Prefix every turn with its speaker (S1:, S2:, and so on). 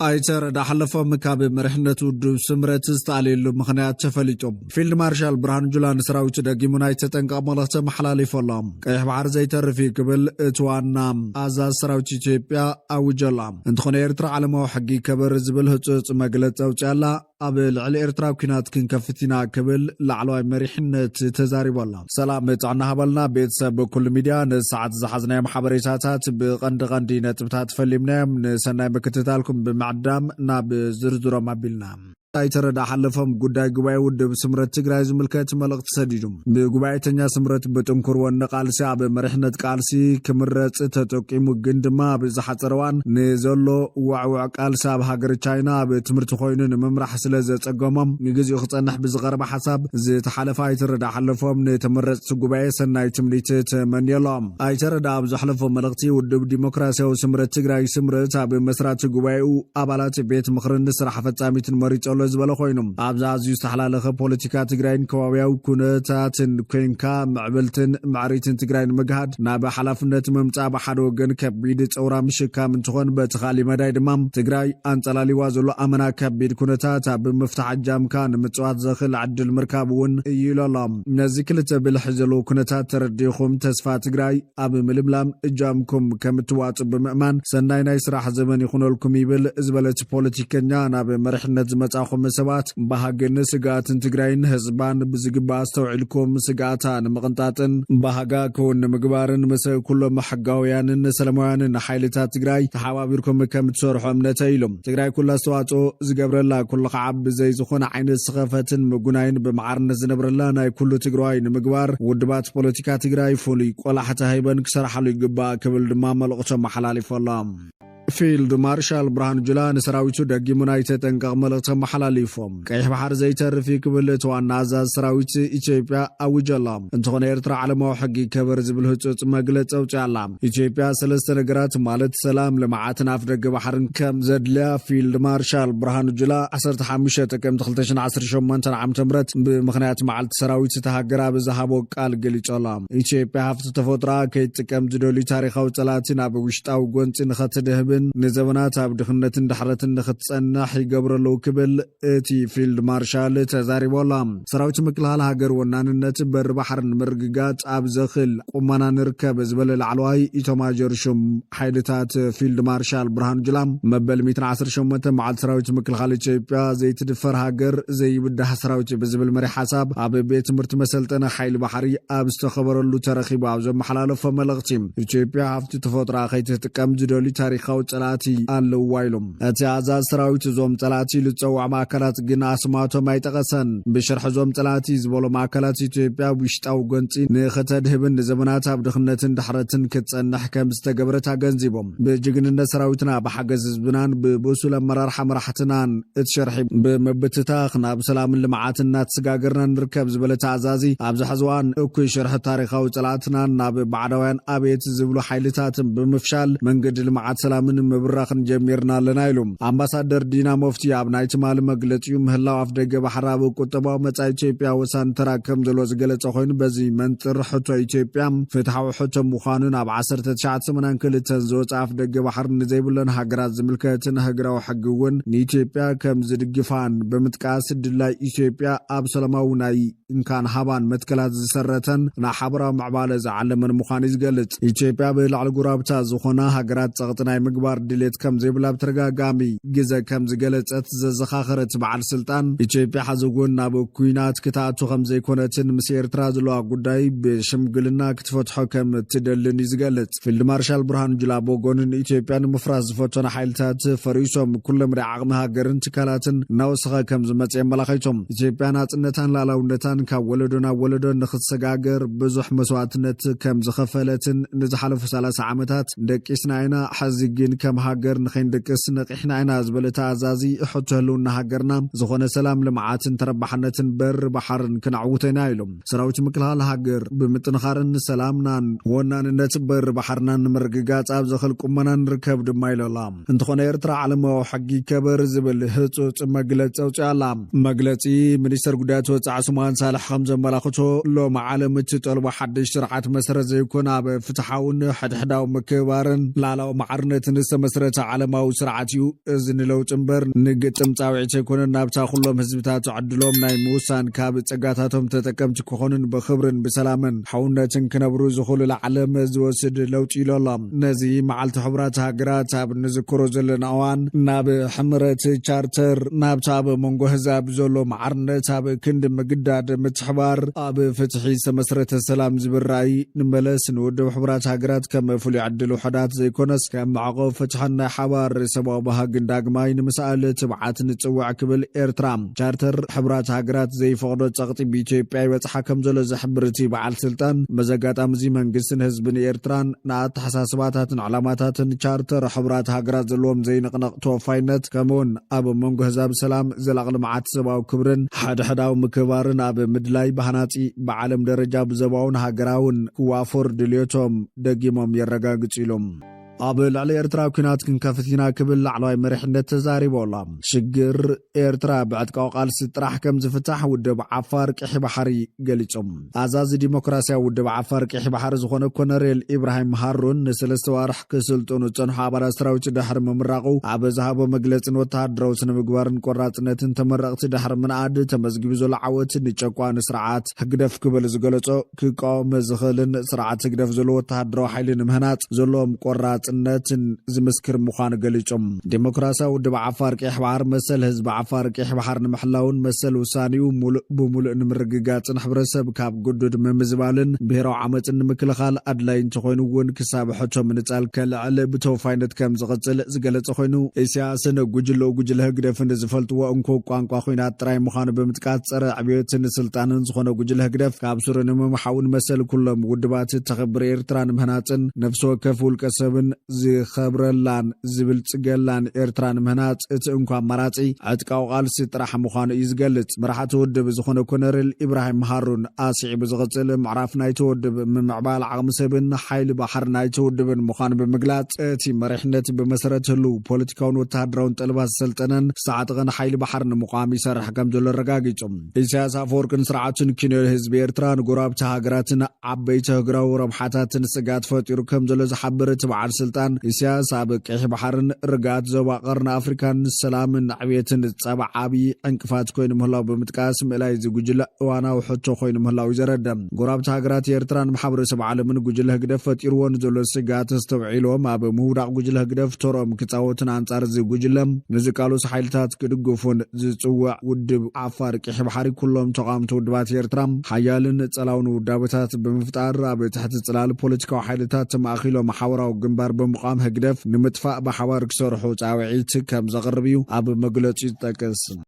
S1: ايتر دحلفو مكاب مرحنة ودو سمرت استعليلو مخنيات تفليتو فيلد مارشال برهان جولان سراويت دقيمونا يتتنقى ملغة محلالي فولام قيح بحر زيتر في قبل اتوانام ازاز سراويت تيبيا او جلام انتخون ايرترا علمو حقي كبر زبل هتوت مقلت او جالا قبل على إرتراو كنات كنكفتنا قبل لعلوي مريحنة تزاري والله سلام تعنا هبلنا بيتساب كل ميديا نساعد زحزنا محبريساتات بغندغندي نتبتات فلمنا من سنة بكتتالكم بمعدام ناب زرزورة مابلنا ايتر دحلفهم قداي قباي ود بسمرت تقراي زملكات ملغت سديدهم بقباي تنيا سمرت بتنكر ونقالسي عب مرحنة قالسي كمرت تتوقيمو قندما بزحات روان نزولو وعوع قالسي عب هاقر تشاينا بتمرت خوينن ممرح سلازة اقوامم نقزي اختصنح بزغرب حساب زي تحلف ايتر دحلفهم نتمرت قباي سناي تمليتت من يلام ايتر دا بزحلفهم ملغتي ود بديمقراسي وسمرت تقراي سمرت عب مسرات قباي وابالات بيت مخرن سرح فتاميت المريت زبل خوينم ابزاز يستحلالخ بوليتيكا تግራይን ከባቢያው ኩነታትን ኮንካ معبلتن معريتن تግራይን مغهد ናብ ሓላፍነት መምጻ በሓደ ወገን ከቢድ ጸውራ ምሽካም እንትኾን በተኻሊ መዳይ ድማም ትግራይ አንጸላሊዋ ዘሎ አመና ከቢድ ኩነታት በመፍታሕ ጃምካ ንምጽዋት ዘኽል ዓድል ምርካብውን ይላላም ነዚ ክልተ ብልሕ ዘሎ ኩነታት ተረዲኹም ተስፋ ትግራይ ኣብ ምልምላም እጃምኩም ከምትዋጽ በመእማን ሰናይ ናይ ስራሕ ዘመን ይኹነልኩም ይብል ዝበለች ፖለቲከኛ ናብ መርሕነት ዝመጻ مسبات بهاجن سجات تجرين هزبان بزجبا استوعلكم سجاتا مقنطاتن بهاجا كون مجبارن مسا كل محجاويان سلموان حيلتا تجراي تحاوابيركم كم تصرحوا امنتايلم تجراي كل استواتو زجبر الله كل قعب زي زخون عين السخافة مجنين بمعرن زنبر الله ناي كل تجراي مجبار ودبات بوليتيكا تجراي فولي ولا حتى هيبن كسر حلو جبا قبل دمام القشة محلالي فلام فيلد مارشال برهان جولان سراويتو دقيمونا يتتنقى ملغة محلاليفهم كيح بحر زيتر في قبلت وعنازا سراويت إيجيبيا أو جلام انتخون ايرترا على موحقي كبر زبلهتوت مقلت أو جالام إيجيبيا سلسة نقرات مالت سلام لمعاتنا في دق بحرن كم زدليا فيلد مارشال برهان جولا عصرت حامشة كم تخلتشن عصر شمانتن عم تمرت بمخنيات معلت سراويت تهاقرا بزهابو قال قلي جلام إيجيبيا هفت تفوترا كيت كم زدولي تاريخو تلاتين بوشتاو قونتين خطدهب نزبنات عبدخنة دحرة نختصنح يقبر له كبل اتي فيلد مارشال تزاري والام سراوت مكلها الهاجر وناننت بر بحر مرققات عبزخل قمنا نركب زبل العلواي اتما جرشم حيلتات فيلد مارشال برهان جلام مبل 110 شمة مع سراوت مكلها لتشيبيا زي تدفر هاجر زي بدها سراوت بزبل مري حساب عب بيت مرتمسلتنا حيل بحري ابستخبر له ترخيب عبز محلال فملغتيم تشيبيا هفت تفوت راخيت تقام جدولي تاريخاو طلاتي አለው ዋይሎም አትያዛዝ ሰራዊት ዞም ጠላቲ ልጸዋዕ ማዕከላት ግን አስማቶ ማይጠቀሰን በሽርሕ ዞም ጠላቲ ዝበሎ ማዕከላት ኢትዮጵያ ውሽጣው ጎንጺ ንኸተድህብን ዘመናት አብድኽነትን ድሕረትን ክትጸንሕ ከም ዝተገብረታ ገንዚቦም በጅግንነት ሰራዊትና በሐገዝ ህዝብናን በቦሱል አመራርሓ መራሕትናን እትሸርሒ በመብትታኽ ናብ ሰላምን ልምዓትን ናትስጋገርና ንርከብ ዝበለታ አዛዚ ኣብዛ ሕዝዋን እኩይ ሽርሕ ታሪኻዊ ጠላትናን ናብ ባዕዳውያን አቤት ዝብሉ ሓይልታትን በመፍሻል መንገዲ ልምዓት ሰላምን مبرخن جميرنا لنايلوم امباسادر دينا مفتي ابناي تمال مغلطيو مهلاو افدغ بحراب قطباو مصا ኢትዮጵያ ወሳን ተራከም ዘሎ ዝገለጸ ኮይኑ በዚ መንጥር ሕቶ ኢትዮጵያ ፍትሃዊ ሕቶ ምዃኑን ኣብ 1982 ዝወጻ አፍደገ ባሕር ንዘይብለን ሃገራት ዝምልከትን ሃገራዊ ሕግውን ንኢትዮጵያ ከም ዝድግፋን በምጥቃስ ድላይ ኢትዮጵያ ኣብ ሰላማዊ ናይ እንካን ሃባን መትከላት ዝሰረተን ናሓብራዊ ማዕባለ ዝዓለመን ምዃኑ ይዝገልጽ ኢትዮጵያ በላዕሊ ጉራብታ ዝኾነ ሃገራት ጸቕጥናይ ምግባር ድሌት ከም ዘይብላ በተረጋጋሚ ግዘ ከም ዝገለጸት ዘዘኻኸረት በዓል ስልጣን ኢትዮጵያ ሓዘጎን ናብ ኩናት ክታቱ ከም ዘይኮነትን ምስ ኤርትራ ዘለዋ ጉዳይ በሽምግልና ክትፈትሖ ከም ትደልን ይዝገልጽ ፊልድ ማርሻል ብርሃኑ ጁላ ቦጎንን ኢትዮጵያን ምፍራስ ዝፈተነ ሓይልታት ፈሪሶም ኩሎም ዓቕሚ ሃገርን ትካላትን ናውስኸ ከም ዝመጽ የመላኺቶም ኢትዮጵያ ናጽነታን ላላውነታን ካብ ወለዶና ወለዶ ንኽትሰጋገር ብዙሕ መስዋዕትነት ከም ዝኸፈለትን ንዝሓለፉ 30 ዓመታት ደቂስናይና حزقين كم هاجر نخين دكس نقحنا عنا زبلة عزازي حتهلون هاجرنا زخون سلام لمعاتن تربحنة بر بحر كنعوتنا يلهم سراوت مكلها الهاجر بمتنخارن سلامنا ونان نتبر بحرنا مرققات أبزخل كمنا نركب دمايل اللام انتخون يرترع علم وحقي كبر زبل هتوت مقلت أو تعلام مقلتي منيستر قدات وتعسمان صالح خمزة ملاخته لو معالم تطلب حد شرعات مسر زي يكون بفتحاون حد حدا ومكبارن لا معرنة ንስተመስረተ ዓለማዊ ስርዓት እዩ እዚ ንለውጥ እምበር ንግጥም ጻውዒት ኣይኮነን ናብታ ኩሎም ህዝብታት ዓድሎም ናይ ምውሳን ካብ ጸጋታቶም ተጠቀምቲ ክኾኑን ብኽብርን ብሰላምን ሓውነትን ክነብሩ ዝኽእሉ ዓለም ዝወስድ ለውጢ ኢሎሎ ነዚ መዓልቲ ሕቡራት ሃገራት ኣብ ንዝክሮ ዘለና እዋን ናብ ሕምረት ቻርተር ናብታ ኣብ መንጎ ህዛብ ዘሎ ማዕርነት ኣብ ክንዲ ምግዳድ ምትሕባር ኣብ ፍትሒ ዝተመስረተ ሰላም ዝብራይ ንመለስ ንውድብ ሕቡራት ሃገራት ከም ፍሉይ ዕድል ውሕዳት ዘይኮነስ ከም ማዕቆብ ፍትሕን ናይ ሓባር ሰብኣዊ ባህግን ዳግማይ ንምስኣል ትብዓት ንጽዋዕ ክብል ኤርትራ ቻርተር ሕቡራት ሃገራት ዘይፈቕዶ ጸቕጢ ብኢትዮጵያ ይበጽሓ ከም ዘሎ ዝሕብር እቲ በዓል ስልጣን መዘጋጣሚ እዚ መንግስትን ህዝብን ኤርትራን ንኣተሓሳስባታትን ዕላማታትን ቻርተር ሕቡራት ሃገራት ዘለዎም ዘይንቕነቕ ተወፋይነት ከምኡውን ኣብ መንጎ ህዛብ ሰላም ዘላቕ ልምዓት ሰብኣዊ ክብርን ሓድሕዳዊ ምክባርን ኣብ ምድላይ ባህናጺ ብዓለም ደረጃ ብዘባውን ሃገራውን ክዋፈር ድልዮቶም ደጊሞም የረጋግጹ ኢሎም ኣብ ልዕሊ ኤርትራ ኩናት ክንከፍትና ክብል ላዕለዋይ መሪሕነት ተዛሪቦላ ሽግር ኤርትራ ብዕጥቃዊ ቃልሲ ጥራሕ ከም ዝፍታሕ ውድብ ዓፋር ቅሒ ባሕሪ ገሊጾም ኣዛዚ ዲሞክራስያዊ ውድብ ዓፋር ቅሒ ባሕሪ ዝኾነ ኮነሬል ኢብራሂም ሃሩን ንሰለስተ ዋርሕ ክስልጡኑ ዝጸንሑ ኣባላት ሰራዊት ድሕሪ ምምራቑ ኣብ ዝሃቦ መግለጽን ወተሃደራዊ ስነ ምግባርን ቆራጽነትን ተመረቕቲ ድሕሪ ምንኣድ ተመዝጊቡ ዘሎ ዓወት ንጨቋኒ ስርዓት ህግደፍ ክብል ዝገለጾ ክቃወም ዝኽእልን ስርዓት ህግደፍ ዘሎ ወተሃደራዊ ሓይሊ ንምህናጽ ዘለዎም ቆራጽ ነትን ዝምስክር ምዃኑ ገሊጾም ዲሞክራስያዊ ውድብ ዓፋር ቅሒ ባሕሪ መሰል ህዝቢ ዓፋር ቅሒ ባሕሪ ንምሕላውን መሰል ውሳኔኡ ብሙሉእ ንምርግጋጽን ሕብረተሰብ ካብ ጉዱድ ምምዝባልን ብሄራዊ ዓመፅን ንምክልኻል ኣድላይ እንተኾይኑ እውን ክሳብ ሕቶም ንጻል ከልዕል ብተወፋይነት ከም ዝቕጽል ዝገለጸ ኮይኑ ኢሳያስን ጉጅለ ህግደፍን ዝፈልጥዎ እንኮ ቋንቋ ኩናት ጥራይ ምዃኑ ብምጥቃስ ጸረ ዕብየትን ስልጣንን ዝኾነ ጉጅለ ህግደፍ ካብ ሱር ንምምሓውን መሰል ኩሎም ውድባት ተኸብር ኤርትራ ንምህናጽን ነፍሲ ወከፍ ውልቀ ሰብን ዝኸብረላን ዝብልጽገላን ኤርትራ ንምህናጽ እቲ እንኳ ኣማራጺ ዕጥቃዊ ቃልሲ ጥራሕ ምዃኑ እዩ ዝገልጽ መራሕቲ ውድብ ዝኾነ ኮነሬል ኢብራሂም ሃሩን ኣስዒቡ ዝቕጽል ምዕራፍ ናይቲ ውድብ ምምዕባል ዓቕሚ ሰብን ሓይሊ ባሕሪ ናይቲ ውድብን ምዃኑ ብምግላጽ እቲ መሪሕነት ብመሰረት ህሉ ፖለቲካውን ወተሃደራውን ጠልባት ዝሰልጠነን ዝተዓጠቐን ሓይሊ ባሕሪ ንምቋም ይሰርሕ ከም ዘሎ ረጋጊጾም ኢሳያስ ኣፈወርቅን ስርዓቱን ኪንዮ ህዝቢ ኤርትራ ንጎራብቲ ሃገራትን ዓበይቲ ህግራዊ ረብሓታትን ስጋት ፈጢሩ ከም ዘሎ ዝሓብር እቲ በዓል ስልጣን ኢሳያስ ኣብ ቅሒ ባሕርን ርግኣት ዞባ ቀርኒ ኣፍሪካን ሰላምን ዕብየትን ጸባ ዓብዪ ዕንቅፋት ኮይኑ ምህላው ብምጥቃስ ምእላይ ዝጉጅለ እዋናዊ ሕቶ ኮይኑ ምህላው ይዘረድም ጎራብቲ ሃገራት ኤርትራን ማሕበረሰብ ዓለምን ጉጅለ ህግደፍ ፈጢርዎን ዘሎ ስጋት ዝተውዒሎም ኣብ ምውዳቕ ጉጅለ ህግደፍ ተሮም ክጻወትን ኣንጻር ዝጉጅለም ንዝቃሉስ ሓይልታት ክድግፉን ዝጽውዕ ውድብ ዓፋር ቅሒ ባሕሪ ኩሎም ተቃምቲ ውድባት ኤርትራ ሓያልን ጸላውን ውዳበታት ብምፍጣር ኣብ ትሕቲ ጽላል ፖለቲካዊ ሓይልታት ተማእኺሎም ማሕበራዊ ግንባር በምቋም ህግደፍ ንምጥፋእ ብሓባር ክሰርሑ ጻውዒት ከም ዘቕርብ እዩ ኣብ መግለጺ ይጠቅስ